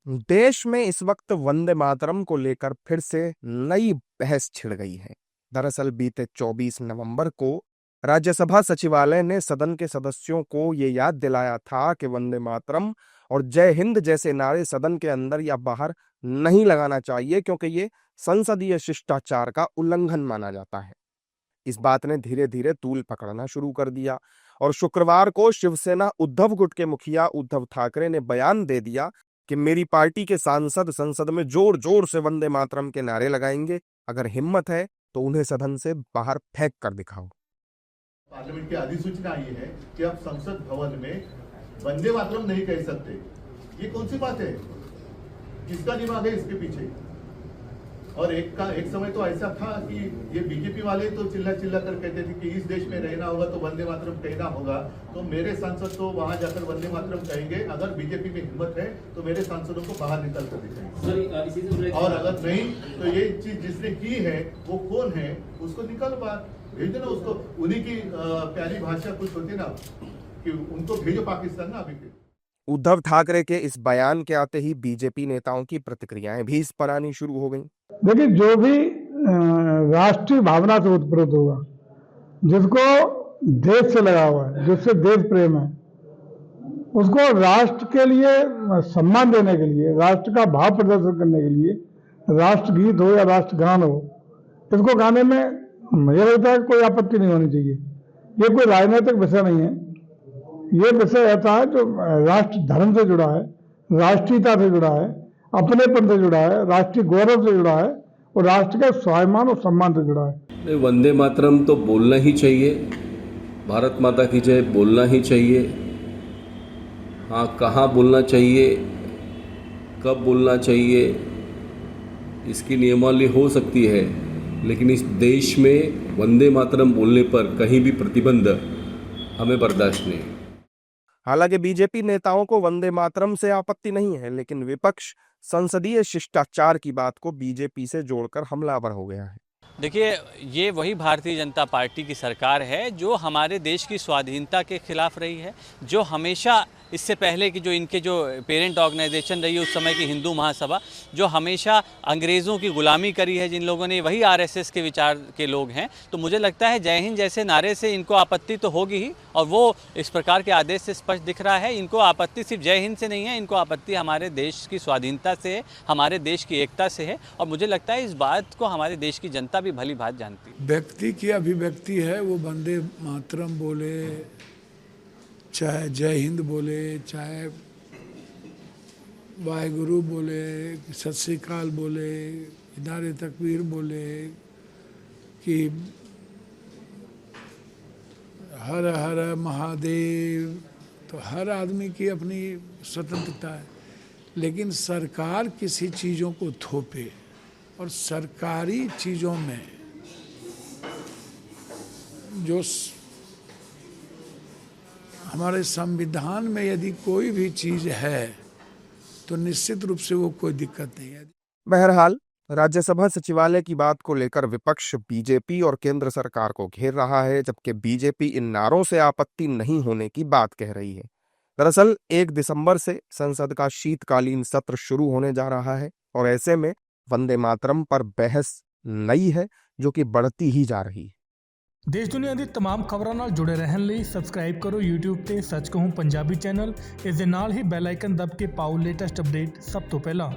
देश में इस वक्त वंदे मातरम को लेकर फिर से नई बहस छिड़ गई है। दरअसल बीते 24 नवंबर को राज्यसभा सचिवालय ने सदन के सदस्यों को ये याद दिलाया था कि वंदे मातरम और जय हिंद जैसे नारे सदन के अंदर या बाहर नहीं लगाना चाहिए, क्योंकि ये संसदीय शिष्टाचार का उल्लंघन माना जाता है। इस बात ने धीरे धीरे तूल पकड़ना शुरू कर दिया और शुक्रवार को शिवसेना उद्धव गुट के मुखिया उद्धव ठाकरे ने बयान दे दिया कि मेरी पार्टी के सांसद संसद में जोर जोर से वंदे मातरम के नारे लगाएंगे। अगर हिम्मत है तो उन्हें सदन से बाहर फेंक कर दिखाओ। पार्लियामेंट की अधिसूचना आई है कि अब संसद भवन में वंदे मातरम नहीं कह सकते। ये कौन सी बात है? किसका दिमाग है इसके पीछे? और एक समय तो ऐसा था कि ये बीजेपी वाले तो चिल्ला चिल्ला कर कहते थे कि इस देश में रहना होगा तो वंदे मातरम कहना होगा, तो मेरे सांसद तो वहां जाकर वंदे मातरम कहेंगे। अगर बीजेपी में हिम्मत है तो मेरे सांसदों को बाहर निकल कर दिखाएंगे, और अगर नहीं तो ये चीज जिसने की है वो कौन है उसको निकल बाहर भेज देना। उसको उन्हीं की प्यारी भाषा कुछ होती ना कि उनको भेजो पाकिस्तान ना। अभी उद्धव ठाकरे के इस बयान के आते ही बीजेपी नेताओं की प्रतिक्रियाएं भी इस पर आनी शुरू हो गईं। देखिए, जो भी राष्ट्रीय भावना से उत्प्रेरित होगा, जिसको देश से लगा हुआ है, जिससे देश प्रेम है, उसको राष्ट्र के लिए सम्मान देने के लिए, राष्ट्र का भाव प्रदर्शन करने के लिए राष्ट्रगीत हो या राष्ट्रगान हो, इसको गाने में मुझे लगता है कोई आपत्ति नहीं होनी चाहिए। ये कोई राजनीतिक विषय नहीं है। ये विषय ऐसा है जो राष्ट्र धर्म से जुड़ा है, राष्ट्रीयता से जुड़ा है, अपनेपन से जुड़ा है, राष्ट्रीय गौरव से जुड़ा है और राष्ट्र के स्वाभिमान और सम्मान से जुड़ा है। वंदे मातरम तो बोलना ही चाहिए, भारत माता की जय बोलना ही चाहिए। हाँ, कहाँ बोलना चाहिए, कब बोलना चाहिए, इसकी नियमावली हो सकती है, लेकिन इस देश में वंदे मातरम बोलने पर कहीं भी प्रतिबंध हमें बर्दाश्त नहीं। हालांकि बीजेपी नेताओं को वंदे मातरम से आपत्ति नहीं है, लेकिन विपक्ष संसदीय शिष्टाचार की बात को बीजेपी से जोड़कर हमलावर हो गया है। देखिए, ये वही भारतीय जनता पार्टी की सरकार है जो हमारे देश की स्वाधीनता के खिलाफ रही है, जो हमेशा इससे पहले कि जो इनके जो पेरेंट ऑर्गेनाइजेशन रही है उस समय की हिंदू महासभा, जो हमेशा अंग्रेज़ों की गुलामी करी है, जिन लोगों ने, वही आरएसएस के विचार के लोग हैं। तो मुझे लगता है जय हिंद जैसे नारे से इनको आपत्ति तो होगी ही, और वो इस प्रकार के आदेश से स्पष्ट दिख रहा है। इनको आपत्ति सिर्फ जय हिंद से नहीं है, इनको आपत्ति हमारे देश की स्वाधीनता से है, हमारे देश की एकता से है, और मुझे लगता है इस बात को हमारे देश की जनता भी भली भांति जानती है। व्यक्ति की अभिव्यक्ति है, वो वंदे मातरम बोले, चाहे जय हिंद बोले, चाहे वाहेगुरु बोले, सत श्री अकाल बोले, नारे तकबीर बोले कि हर हर महादेव, तो हर आदमी की अपनी स्वतंत्रता है। लेकिन सरकार किसी चीज़ों को थोपे और सरकारी चीज़ों में जो हमारे संविधान में यदि कोई भी चीज़ है तो निश्चित रूप से वो कोई दिक्कत नहीं है। बहरहाल, राज्यसभा सचिवालय की बात को लेकर विपक्ष बीजेपी और केंद्र सरकार को घेर रहा है, जबकि बीजेपी इन नारों से आपत्ति नहीं होने की बात कह रही है। दरअसल 1 दिसंबर से संसद का शीतकालीन सत्र शुरू होने जा रहा है और ऐसे में वंदे मातरम पर बहस नई है, जो कि बढ़ती ही जा रही है। देश दुनिया दी तमाम खबरों नाल जुड़े रहन लई सबसक्राइब करो YouTube ते सच कहूं पंजाबी चैनल। इस दे नाल ही बैल आइकन दब के पाओ लेटेस्ट अपडेट सब तो पहला।